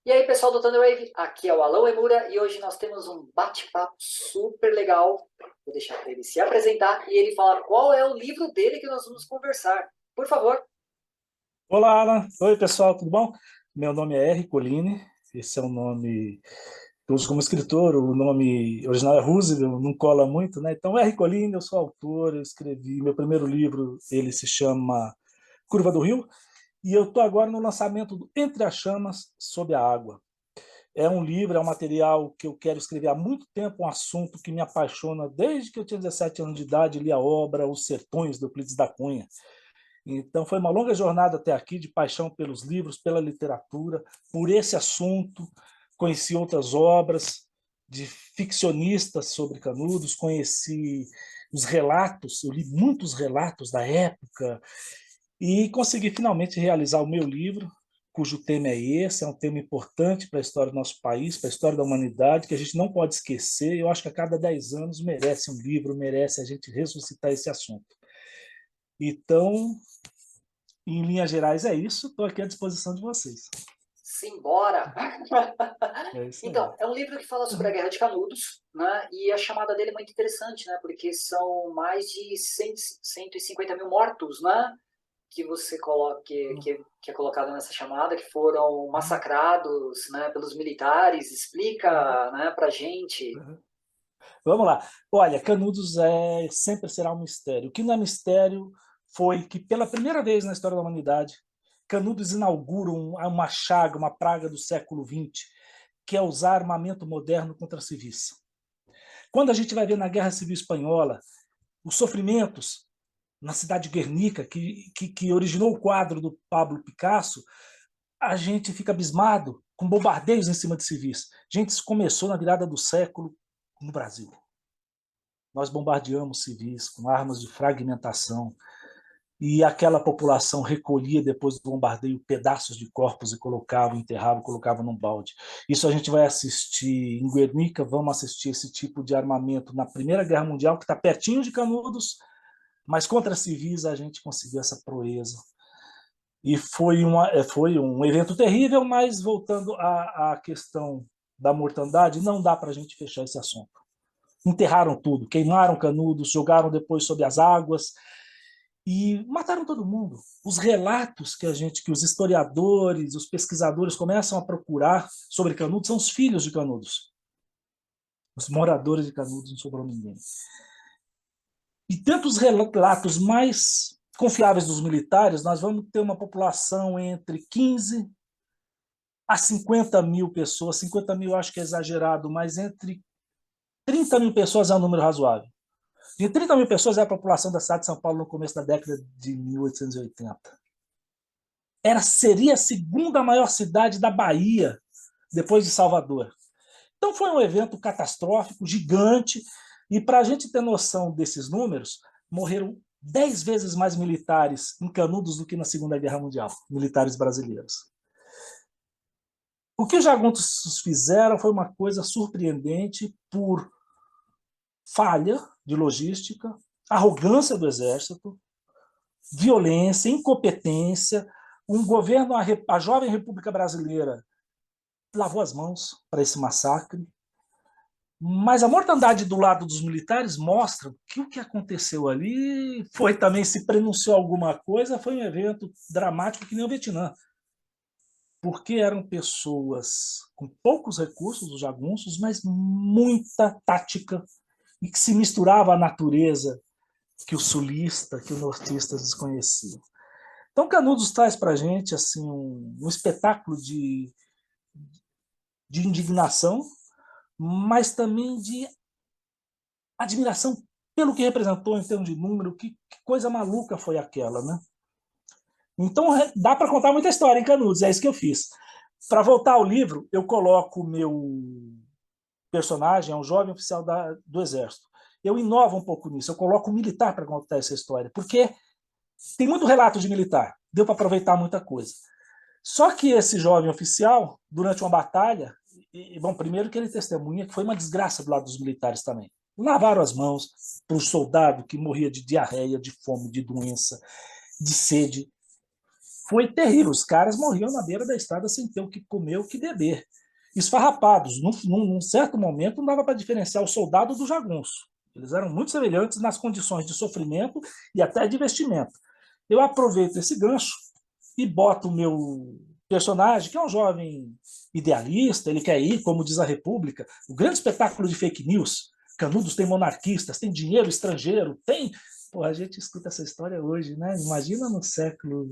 E aí, pessoal do Thunderwave, aqui é o Alan Emura e hoje nós temos um bate-papo super legal. Vou deixar para ele se apresentar e ele falar qual é o livro dele que nós vamos conversar. Por favor. Olá, Alan. Oi, pessoal, tudo bom? Meu nome é R. Colline, esse é o nome que eu uso como escritor, o nome original é Roosevelt, não cola muito, né? Então, R. Colline, eu sou autor, eu escrevi meu primeiro livro, ele se chama Curva do Rio, e eu estou agora no lançamento do Entre as Chamas, Sob a Água. É um livro, é um material que eu quero escrever há muito tempo, um assunto que me apaixona desde que eu tinha 17 anos de idade, li a obra Os Sertões, do Euclides da Cunha. Então, foi uma longa jornada até aqui, de paixão pelos livros, pela literatura, por esse assunto. Conheci outras obras de ficcionistas sobre Canudos, conheci os relatos, eu li muitos relatos da época, e consegui finalmente realizar o meu livro, cujo tema é esse, é um tema importante para a história do nosso país, para a história da humanidade, que a gente não pode esquecer. Eu acho que a cada 10 anos merece um livro, merece a gente ressuscitar esse assunto. Então, em linhas gerais é isso, estou aqui à disposição de vocês. Simbora! É isso aí. Então, é um livro que fala sobre a Guerra de Canudos, né? E a chamada dele é muito interessante, né? Porque são mais de 150 mil mortos, né? Que você coloca, que é colocado nessa chamada, que foram massacrados, né, pelos militares. Explica, né, pra gente. Vamos lá. Olha, Canudos sempre será um mistério. O que não é mistério foi que, pela primeira vez na história da humanidade, Canudos inaugura uma chaga, uma praga do século XX, que é usar armamento moderno contra civis. Quando a gente vai ver na Guerra Civil Espanhola os sofrimentos na cidade de Guernica, que originou o quadro do Pablo Picasso, a gente fica abismado com bombardeios em cima de civis. Gente, isso começou na virada do século no Brasil. Nós bombardeamos civis com armas de fragmentação, e aquela população recolhia, depois do bombardeio, pedaços de corpos e colocava, enterrava, colocava num balde. Isso a gente vai assistir em Guernica, vamos assistir esse tipo de armamento na Primeira Guerra Mundial, que está pertinho de Canudos, mas contra civis a gente conseguiu essa proeza. E foi um evento terrível, mas voltando à questão da mortandade, não dá para a gente fechar esse assunto. Enterraram tudo, queimaram Canudos, jogaram depois sob as águas e mataram todo mundo. Os relatos que os historiadores, os pesquisadores começam a procurar sobre Canudos são os filhos de Canudos. Os moradores de Canudos, não sobrou ninguém. E tantos relatos mais confiáveis dos militares, nós vamos ter uma população entre 15 a 50 mil pessoas. 50 mil acho que é exagerado, mas entre 30 mil pessoas é um número razoável. De 30 mil pessoas é a população da cidade de São Paulo no começo da década de 1880. Seria a segunda maior cidade da Bahia, depois de Salvador. Então foi um evento catastrófico, gigante, e para a gente ter noção desses números, morreram 10 vezes mais militares em Canudos do que na Segunda Guerra Mundial, militares brasileiros. O que os jagunços fizeram foi uma coisa surpreendente por falha de logística, arrogância do exército, violência, incompetência. Um governo, a jovem República Brasileira, lavou as mãos para esse massacre, mas a mortandade do lado dos militares mostra que o que aconteceu ali foi também, se prenunciou alguma coisa, foi um evento dramático que nem o Vietnã, porque eram pessoas com poucos recursos, os jagunços, mas muita tática, e que se misturava à natureza que o sulista, que o nortista desconhecia. Então, Canudos traz para a gente assim, um espetáculo de indignação, mas também de admiração pelo que representou em termos de número, que coisa maluca foi aquela, né? Então, dá para contar muita história em Canudos, é isso que eu fiz. Para voltar ao livro, eu coloco o meu personagem, é um jovem oficial do Exército. Eu inovo um pouco nisso, eu coloco um militar para contar essa história, porque tem muito relato de militar, deu para aproveitar muita coisa. Só que esse jovem oficial, durante uma batalha, bom, primeiro que ele testemunha que foi uma desgraça do lado dos militares também. Lavaram as mãos para o soldado que morria de diarreia, de fome, de doença, de sede. foi terrível. Os caras morriam na beira da estrada sem ter o que comer, o que beber. Esfarrapados. Num certo momento, não dava para diferenciar o soldado do jagunço. Eles eram muito semelhantes nas condições de sofrimento e até de vestimento. Eu aproveito esse gancho e boto o meu personagem, que é um jovem idealista, ele quer ir, como diz a República, o grande espetáculo de fake news. Canudos tem monarquistas, tem dinheiro estrangeiro, tem... Pô, a gente escuta essa história hoje, né? Imagina no século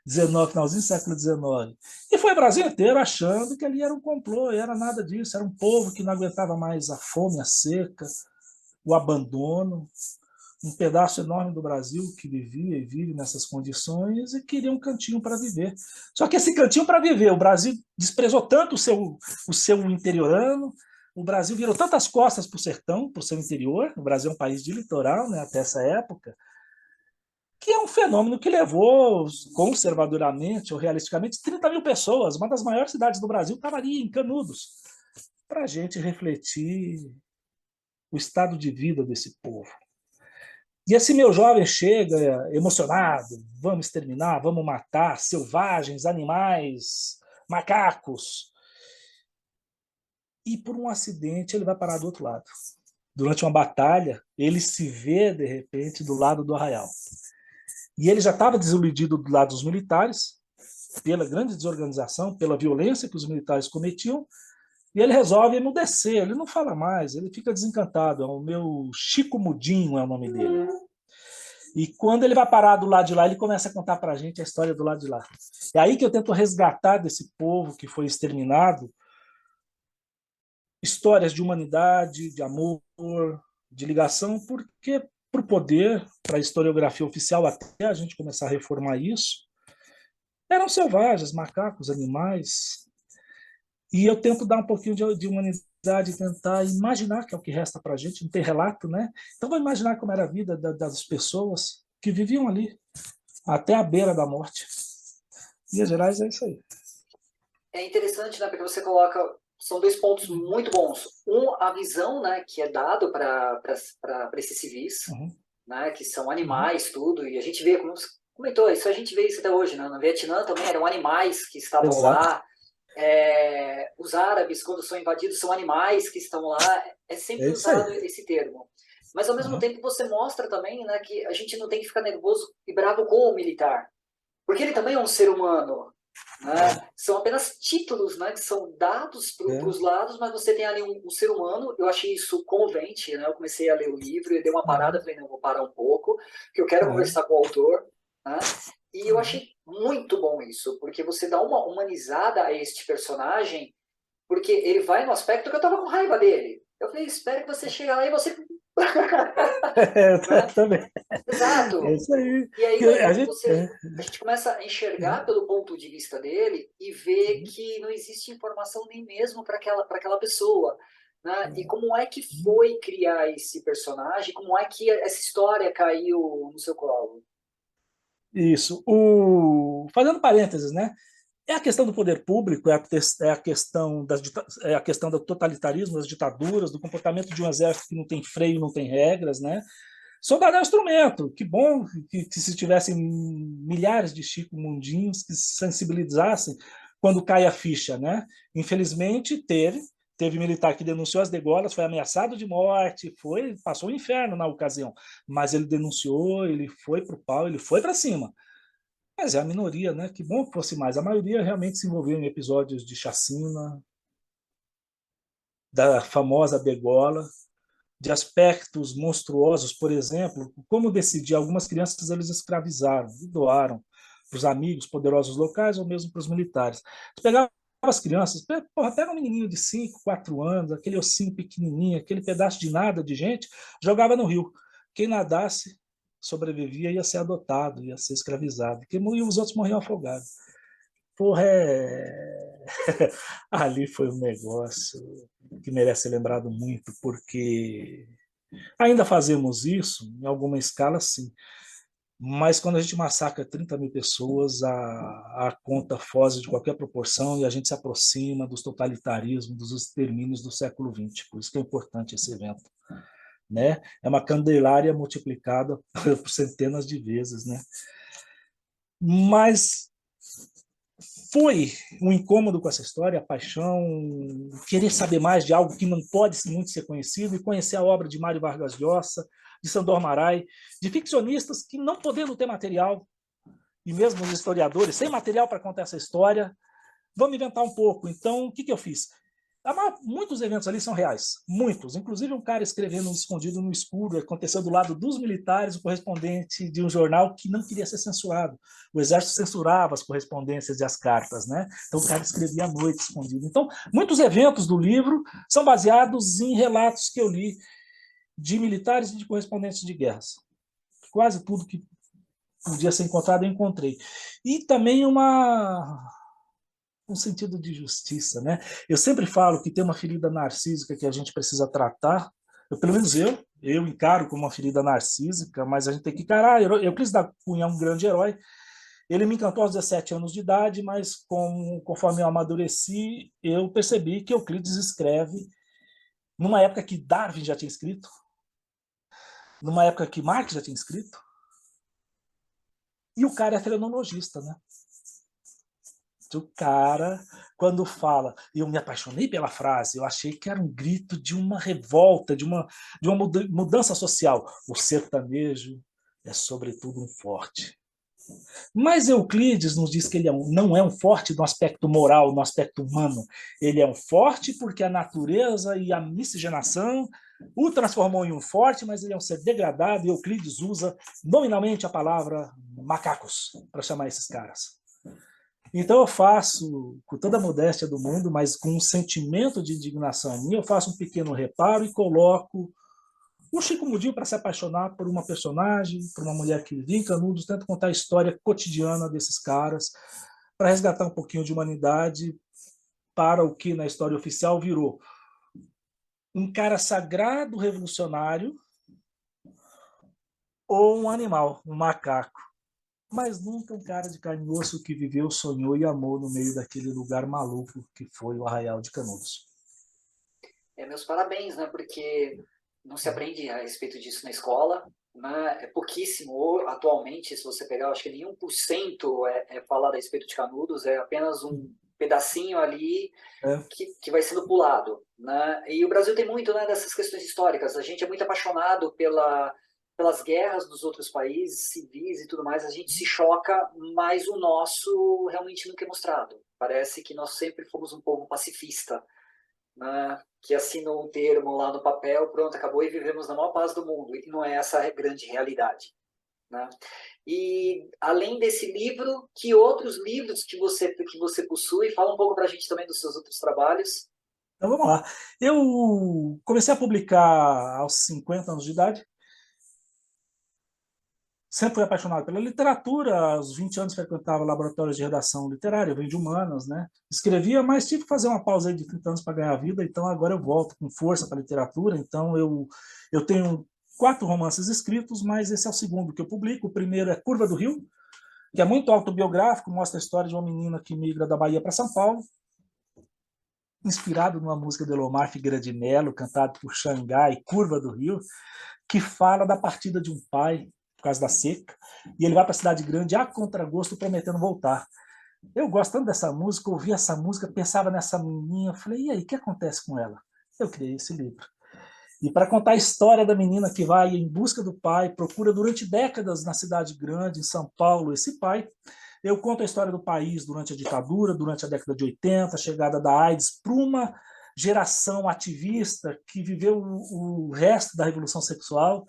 XIX, finalzinho do século XIX. E foi o Brasil inteiro achando que ali era um complô, e era nada disso, era um povo que não aguentava mais a fome, a seca, o abandono, um pedaço enorme do Brasil que vivia e vive nessas condições e queria um cantinho para viver. Só que esse cantinho para viver, o Brasil desprezou tanto o seu interiorano, o Brasil virou tantas costas para o sertão, para o seu interior, o Brasil é um país de litoral, né, até essa época, que é um fenômeno que levou, conservadoramente ou realisticamente, 30 mil pessoas, uma das maiores cidades do Brasil, estava ali em Canudos, para a gente refletir o estado de vida desse povo. E esse meu jovem chega emocionado, vamos exterminar, vamos matar selvagens, animais, macacos. E por um acidente ele vai parar do outro lado. Durante uma batalha, ele se vê, de repente, do lado do arraial. E ele já estava desiludido do lado dos militares, pela grande desorganização, pela violência que os militares cometiam, e ele resolve emudecer, ele não fala mais, ele fica desencantado. É o meu Chico Mudinho é o nome dele. E quando ele vai parar do lado de lá, ele começa a contar para a gente a história do lado de lá. É aí que eu tento resgatar desse povo que foi exterminado histórias de humanidade, de amor, de ligação, porque para o poder, para a historiografia oficial, até a gente começar a reformar isso, eram selvagens, macacos, animais. E eu tento dar um pouquinho de humanidade, tentar imaginar, que é o que resta para a gente, não tem relato, né? Então, vou imaginar como era a vida das pessoas que viviam ali, até a beira da morte. Em Minas Gerais é isso aí. É interessante, né, porque você coloca, são dois pontos muito bons. Um, a visão, né, que é dado para esses civis, né, que são animais, tudo, e a gente vê, como você comentou, isso a gente vê isso até hoje, né? No Vietnã também eram animais que estavam Exato. lá. Os árabes, quando são invadidos, são animais que estão lá. É sempre usado esse termo. Mas, ao mesmo tempo, você mostra também, né, que a gente não tem que ficar nervoso e bravo com o militar. Porque ele também é um ser humano. Né? São apenas títulos, né, que são dados para os lados, mas você tem ali um ser humano. Eu achei isso comovente. Né? Eu comecei a ler o livro e dei uma parada. Falei, não, vou parar um pouco, que eu quero conversar com o autor. Né? E eu achei muito bom isso, porque você dá uma humanizada a este personagem, porque ele vai no aspecto que eu tava com raiva dele. Eu falei, espero que você chegue lá e você... né? Também. Exato. É isso aí. E aí A gente, a gente começa a enxergar pelo ponto de vista dele e ver que não existe informação nem mesmo para aquela pessoa. Né? E como é que foi criar esse personagem? Como é que essa história caiu no seu colo? Isso. Fazendo parênteses, né? É a questão do poder público, é a questão é a questão do totalitarismo, das ditaduras, do comportamento de um exército que não tem freio, não tem regras, né? Soldado é um instrumento. Que bom que se tivessem milhares de Chico Mundinhos que se sensibilizassem quando cai a ficha, né? Infelizmente teve militar que denunciou as degolas, foi ameaçado de morte, passou o inferno na ocasião, mas ele denunciou, ele foi pro pau, ele foi para cima. Mas é a minoria, né? Que bom que fosse mais. A maioria realmente se envolveu em episódios de chacina, da famosa degola, de aspectos monstruosos, por exemplo, como decidir, algumas crianças eles escravizaram e doaram para os amigos poderosos locais ou mesmo para os militares. Você pegava as crianças, pega um menininho de 5, 4 anos, aquele ossinho pequenininho, aquele pedaço de nada de gente, jogava no rio. Quem nadasse sobrevivia, ia ser adotado, ia ser escravizado. Quem morria, os outros morriam afogados. Porra, ali foi um negócio que merece ser lembrado muito, porque ainda fazemos isso, em alguma escala, sim. Mas quando a gente massacra 30 mil pessoas, a conta foge de qualquer proporção e a gente se aproxima dos totalitarismos, dos extermínios do século XX. Por isso que é importante esse evento. Né? É uma candelária multiplicada por centenas de vezes. Né? Mas Foi um incômodo com essa história, a paixão, querer saber mais de algo que não pode muito ser conhecido, e conhecer a obra de Mário Vargas Llosa, de Sandor Márai, de ficcionistas que, não podendo ter material, e mesmo os historiadores, sem material para contar essa história, vamos inventar um pouco. Então, o que eu fiz? Muitos eventos ali são reais, muitos. Inclusive um cara escrevendo escondido no escuro, aconteceu do lado dos militares, o correspondente de um jornal que não queria ser censurado. O exército censurava as correspondências e as cartas, né? Então o cara escrevia à noite escondido. Então, muitos eventos do livro são baseados em relatos que eu li de militares e de correspondentes de guerras. Quase tudo que podia ser encontrado eu encontrei. E também um sentido de justiça, né? Eu sempre falo que tem uma ferida narcísica que a gente precisa tratar. Pelo menos eu encaro como uma ferida narcísica, mas a gente tem que encarar. Euclides da Cunha é um grande herói. Ele me encantou aos 17 anos de idade, mas conforme eu amadureci, eu percebi que Euclides escreve numa época que Darwin já tinha escrito, numa época que Marx já tinha escrito, e o cara é fenomenologista, né? O cara, quando fala, e eu me apaixonei pela frase, eu achei que era um grito de uma revolta, de uma mudança social. O sertanejo é, sobretudo, um forte. Mas Euclides nos diz que ele não é um forte no aspecto moral, no aspecto humano. Ele é um forte porque a natureza e a miscigenação o transformou em um forte, mas ele é um ser degradado, e Euclides usa nominalmente a palavra macacos para chamar esses caras. Então eu faço, com toda a modéstia do mundo, mas com um sentimento de indignação em mim, eu faço um pequeno reparo e coloco o Chico Mudinho para se apaixonar por uma personagem, por uma mulher que vivia em Canudos, tento contar a história cotidiana desses caras, para resgatar um pouquinho de humanidade para o que na história oficial virou um cara sagrado revolucionário ou um animal, um macaco. Mas nunca um cara de carne e osso que viveu, sonhou e amou no meio daquele lugar maluco que foi o Arraial de Canudos. Meus parabéns, né? Porque não se aprende a respeito disso na escola, né? É pouquíssimo. Atualmente, se você pegar, eu acho que nem 1% é falado a respeito de Canudos, é apenas um pedacinho ali que vai sendo pulado, né? E o Brasil tem muito, né, dessas questões históricas. A gente é muito apaixonado pelas guerras dos outros países, civis e tudo mais. A gente se choca, mas o nosso realmente nunca é mostrado. Parece que nós sempre fomos um povo pacifista, né, que assinou um termo lá no papel, pronto, acabou, e vivemos na maior paz do mundo. E não é essa a grande realidade, né? E além desse livro, que outros livros que você possui? Fala um pouco para a gente também dos seus outros trabalhos. Então vamos lá. Eu comecei a publicar aos 50 anos de idade. Sempre fui apaixonado pela literatura. Aos 20 anos frequentava laboratórios de redação literária, eu venho de humanas, né? Escrevia, mas tive que fazer uma pausa aí de 30 anos para ganhar vida, então agora eu volto com força para a literatura. Então eu tenho 4 romances escritos, mas esse é o segundo que eu publico. O primeiro é Curva do Rio, que é muito autobiográfico, mostra a história de uma menina que migra da Bahia para São Paulo, inspirado numa música de Elomar Figueira de Melo, cantado por Xangai, Curva do Rio, que fala da partida de um pai por causa da seca, e ele vai para a cidade grande a contragosto, prometendo voltar. Eu gosto tanto dessa música, ouvi essa música, pensava nessa menininha, falei, e aí, o que acontece com ela? Eu criei esse livro. E para contar a história da menina que vai em busca do pai, procura durante décadas na cidade grande, em São Paulo, esse pai, eu conto a história do país durante a ditadura, durante a década de 80, a chegada da AIDS para uma geração ativista que viveu o resto da revolução sexual,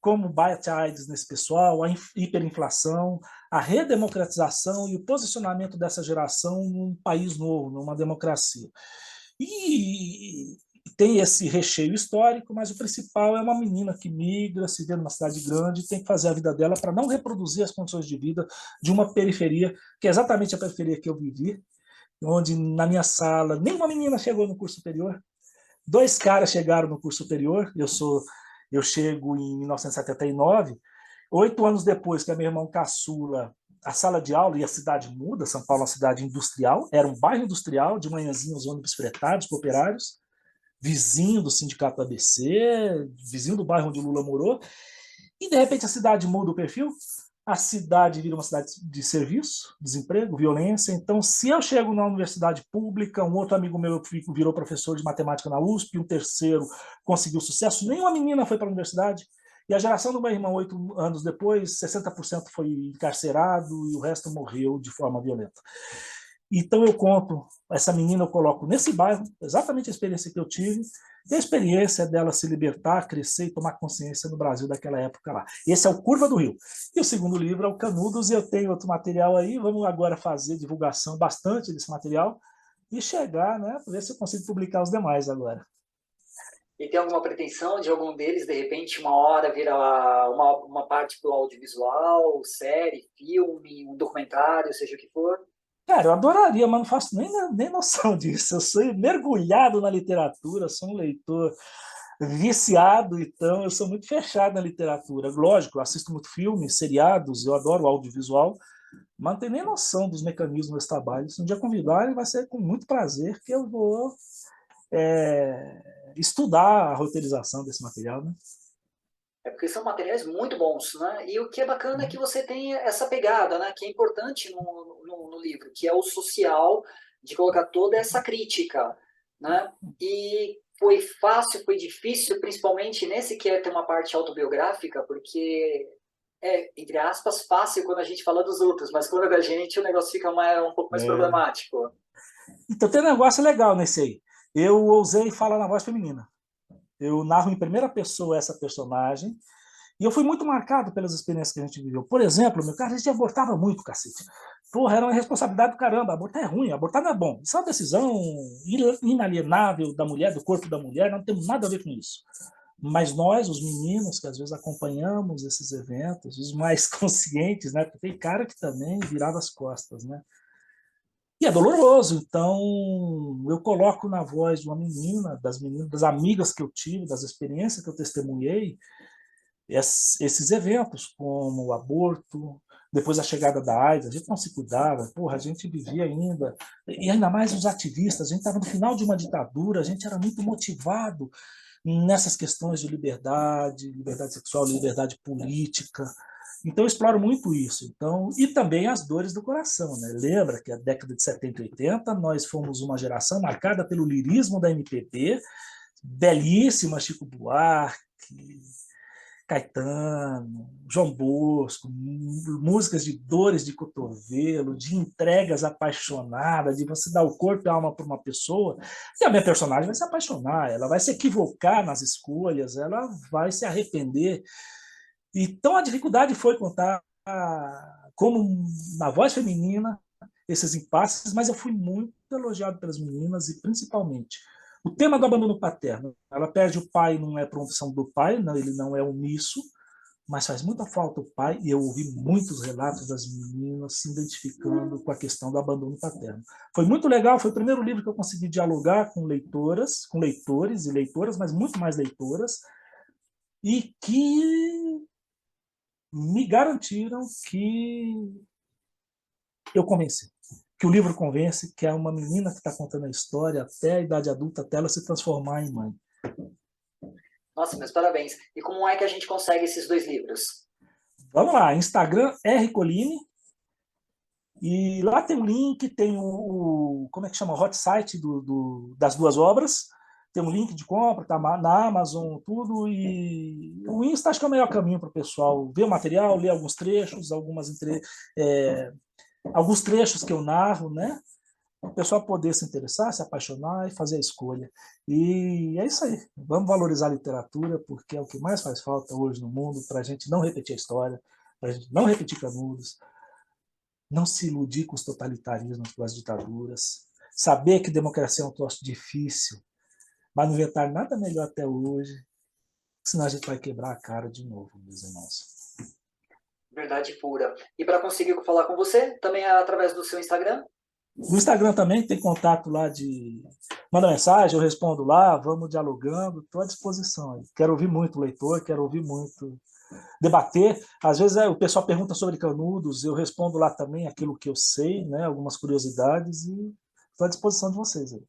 como bate a AIDS nesse pessoal, a hiperinflação, a redemocratização e o posicionamento dessa geração num país novo, numa democracia. E tem esse recheio histórico, mas o principal é uma menina que migra, se vê numa cidade grande, tem que fazer a vida dela para não reproduzir as condições de vida de uma periferia, que é exatamente a periferia que eu vivi, onde na minha sala nenhuma menina chegou no curso superior, 2 caras chegaram no curso superior, eu chego em 1979, 8 anos depois que a meu irmão caçula, a sala de aula e a cidade muda, São Paulo é uma cidade industrial, era um bairro industrial, de manhãzinha os ônibus fretados por operários, vizinho do sindicato da ABC, vizinho do bairro onde o Lula morou, e de repente a cidade muda o perfil, a cidade vira uma cidade de serviço, desemprego, violência. Então, se eu chego na universidade pública, um outro amigo meu virou professor de matemática na USP, um terceiro conseguiu sucesso, nenhuma menina foi para a universidade, e a geração do meu irmão, 8 anos depois, 60% foi encarcerado e o resto morreu de forma violenta. Então eu conto, essa menina eu coloco nesse bairro, exatamente a experiência que eu tive, e a experiência dela se libertar, crescer e tomar consciência no Brasil daquela época lá. Esse é o Curva do Rio. E o segundo livro é o Canudos, e eu tenho outro material aí, vamos agora fazer divulgação bastante desse material e chegar, né, para ver se eu consigo publicar os demais agora. E tem alguma pretensão de algum deles, de repente, uma hora virar uma parte para o audiovisual, série, filme, um documentário, seja o que for? Cara, eu adoraria, mas não faço nem noção disso. Eu sou mergulhado na literatura, sou um leitor viciado, então eu sou muito fechado na literatura. Lógico, eu assisto muito filmes, seriados, eu adoro audiovisual, mas não tenho nem noção dos mecanismos desse trabalho. Se um dia convidarem, vai ser com muito prazer que eu vou estudar a roteirização desse material, né? É porque são materiais muito bons, né? E o que é bacana é que você tem essa pegada, né? Que é importante no livro, que é o social, de colocar toda essa crítica, né? E foi fácil, foi difícil, principalmente nesse que é ter uma parte autobiográfica, porque é, entre aspas, fácil quando a gente fala dos outros, mas quando é da gente o negócio fica um pouco mais É. problemático. Então tem um negócio legal nesse aí. Eu ousei falar na voz feminina. Eu narro em primeira pessoa essa personagem, e eu fui muito marcado pelas experiências que a gente viveu. Por exemplo, meu cara, a gente abortava muito, cacete. Porra, era uma responsabilidade do caramba. Abortar é ruim, abortar não é bom. Isso é uma decisão inalienável da mulher, do corpo da mulher, não temos nada a ver com isso. Mas nós, os meninos, que às vezes acompanhamos esses eventos, os mais conscientes, né? Porque tem cara que também virava as costas, né? E é doloroso, então eu coloco na voz de uma menina, das meninas, das amigas que eu tive, das experiências que eu testemunhei, esses eventos, como o aborto, depois a chegada da AIDS, a gente não se cuidava, porra, a gente vivia ainda, e ainda mais os ativistas, a gente estava no final de uma ditadura, a gente era muito motivado nessas questões de liberdade, liberdade sexual, liberdade política. Então eu exploro muito isso. Então, e também as dores do coração, né? Lembra que a década de 70 e 80 nós fomos uma geração marcada pelo lirismo da MPB, belíssima Chico Buarque, Caetano, João Bosco, músicas de dores de cotovelo, de entregas apaixonadas, de você dar o corpo e a alma para uma pessoa, e a minha personagem vai se apaixonar, ela vai se equivocar nas escolhas, ela vai se arrepender. Então a dificuldade foi contar como na voz feminina esses impasses, mas eu fui muito elogiado pelas meninas e principalmente o tema do abandono paterno. Ela perde o pai, não é por opção do pai, não, ele não é omisso, mas faz muita falta o pai, e eu ouvi muitos relatos das meninas se identificando com a questão do abandono paterno. Foi muito legal, foi o primeiro livro que eu consegui dialogar com leitoras, com leitores e leitoras, mas muito mais leitoras, e que me garantiram que eu convenci. Que o livro convence, que é uma menina que está contando a história até a idade adulta, até ela se transformar em mãe. Nossa, meus parabéns. E como é que a gente consegue esses dois livros? Vamos lá, Instagram, Rcoline, e lá tem o link, tem como é que chama, o hot site das duas obras, tem um link de compra, tá na Amazon, tudo, e o Insta acho que é o melhor caminho para o pessoal ver o material, ler alguns trechos, alguns trechos que eu narro, né? O pessoal poder se interessar, se apaixonar e fazer a escolha. E é isso aí. Vamos valorizar a literatura, porque é o que mais faz falta hoje no mundo, para a gente não repetir a história, para a gente não repetir Canudos, não se iludir com os totalitarismos, com as ditaduras, saber que democracia é um troço difícil, mas não inventar nada melhor até hoje, senão a gente vai quebrar a cara de novo, meus irmãos. Verdade pura. E para conseguir falar com você, também é através do seu Instagram? No Instagram também tem contato lá de... Manda mensagem, eu respondo lá, vamos dialogando, estou à disposição. Quero ouvir muito o leitor, quero ouvir muito debater. Às vezes o pessoal pergunta sobre Canudos, eu respondo lá também aquilo que eu sei, né, algumas curiosidades, e estou à disposição de vocês aí.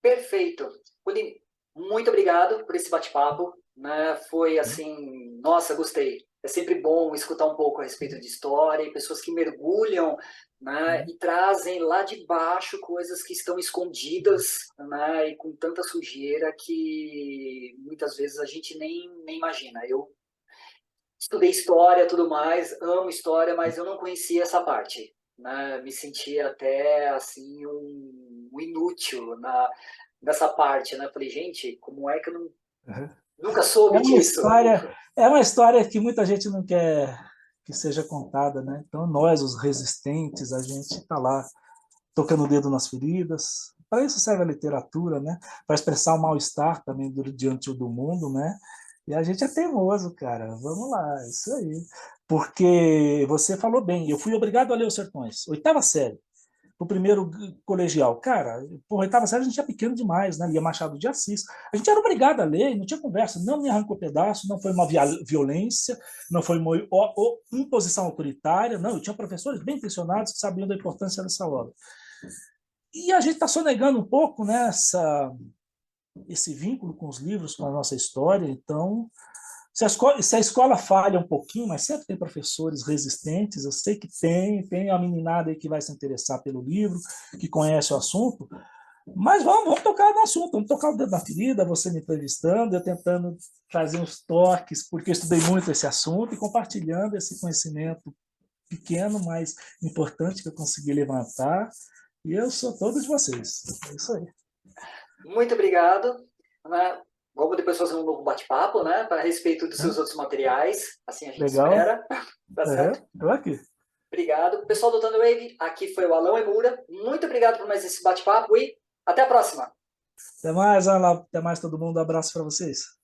Perfeito. Uli, muito obrigado por esse bate-papo. Né? Foi assim, nossa, gostei. é sempre bom escutar um pouco a respeito de história e pessoas que mergulham, né, Uhum. e trazem lá de baixo coisas que estão escondidas, né, e com tanta sujeira que muitas vezes a gente nem imagina. Eu estudei história e tudo mais, amo história, mas eu não conhecia essa parte. Né? Me sentia até assim um inútil nessa parte. Né? Falei, gente, como é que eu Uhum. nunca soube disso? É uma história que muita gente não quer que seja contada, né? Então nós, os resistentes, a gente está lá tocando o dedo nas feridas. Para isso serve a literatura, né? Para expressar o mal-estar também diante do mundo, né? E a gente é teimoso, cara. Vamos lá, isso aí. Porque você falou bem, eu fui obrigado a ler Os Sertões, oitava série, o primeiro colegial. Cara, por oitava série a gente é pequeno demais, né? Lia Machado de Assis. A gente era obrigado a ler, não tinha conversa, não me arrancou pedaço, não foi uma violência, não foi uma imposição autoritária, não. Eu tinha professores bem intencionados que sabiam da importância dessa obra. E a gente está sonegando um pouco, né, esse vínculo com os livros, com a nossa história. Então, se a escola falha um pouquinho, mas sempre tem professores resistentes, eu sei que tem a meninada aí que vai se interessar pelo livro, que conhece o assunto, mas vamos tocar no assunto, vamos tocar o dedo na ferida, você me entrevistando, eu tentando trazer uns toques, porque eu estudei muito esse assunto e compartilhando esse conhecimento pequeno, mas importante que eu consegui levantar. E eu sou todos de vocês. É isso aí. Muito obrigado. Né? Vamos depois fazer um novo bate-papo, né? Para respeito dos seus É, outros materiais. Assim a gente legal. espera. Tá certo? Uhum. Tô aqui. Obrigado. Pessoal do Thunderwave, aqui foi o Alão Emura. Muito obrigado por mais esse bate-papo e até a próxima. Até mais, Ana. Até mais todo mundo. Um abraço para vocês.